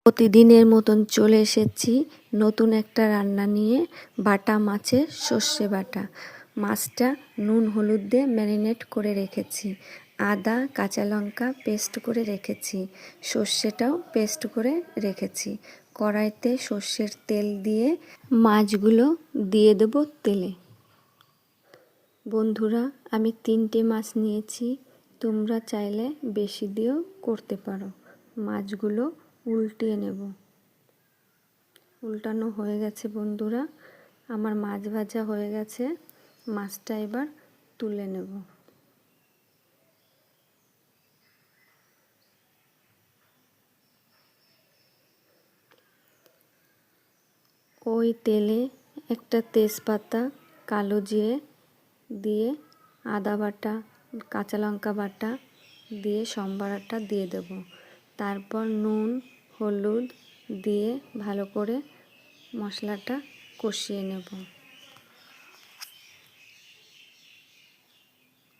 প্রতিদিনের মতন চলে এসেছি নতুন একটা রান্না নিয়ে। বাটা মাছের সর্ষে বাটা। মাছটা নুন হলুদ দিয়ে ম্যারিনেট করে রেখেছি, আদা কাঁচা লঙ্কা পেস্ট করে রেখেছি, সর্ষেটাও পেস্ট করে রেখেছি। কড়াইতে সর্ষের তেল দিয়ে মাছগুলো দিয়ে দেব তেলে। বন্ধুরা, আমি 3টে মাছ নিয়েছি, তোমরা চাইলে বেশি দিয়েও করতে পারো। মাছগুলো উল্টিয়ে নেব। উল্টানো হয়ে গেছে বন্ধুরা, আমার মাছ ভাজা হয়ে গেছে। মাছটা এবার তুলে নেব। ওই তেলে একটা তেজপাতা, কালো জিরে দিয়ে আদা বাটা কাঁচা লঙ্কা বাটা দিয়ে সম্বারাটা দিয়ে দেব। তারপর নুন হলুদ দিয়ে ভালো করে মশলাটা কষিয়ে নেব।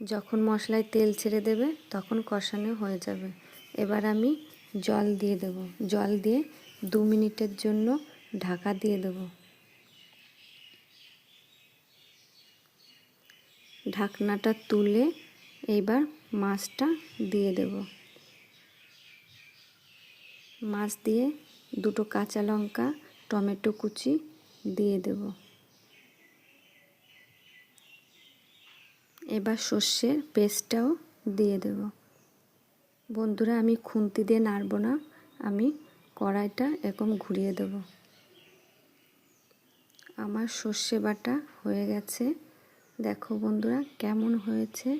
যখন মশলায় তেল ছেড়ে দেবে তখন কষানো হয়ে যাবে। এবার আমি জল দিয়ে দেব। জল দিয়ে 2 মিনিটের জন্য ঢাকা দিয়ে দেব। ঢাকনাটা তুলে এবার মাছটা দিয়ে দেব। মাছ দিয়ে 2টো কাঁচা লঙ্কা টমেটো কুচি দিয়ে দেব। এবার সর্ষের পেস্টটাও দিয়ে দেব। বন্ধুরা, আমি খুন্তি দিয়ে নাড়ব না, আমি কড়াইটা এরকম ঘুরিয়ে দেব। আমার সর্ষে বাটা হয়ে গেছে। দেখো বন্ধুরা কেমন হয়েছে।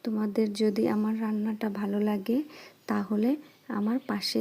তোমাদের যদি আমার রান্নাটা ভালো লাগে তাহলে আমার পাশে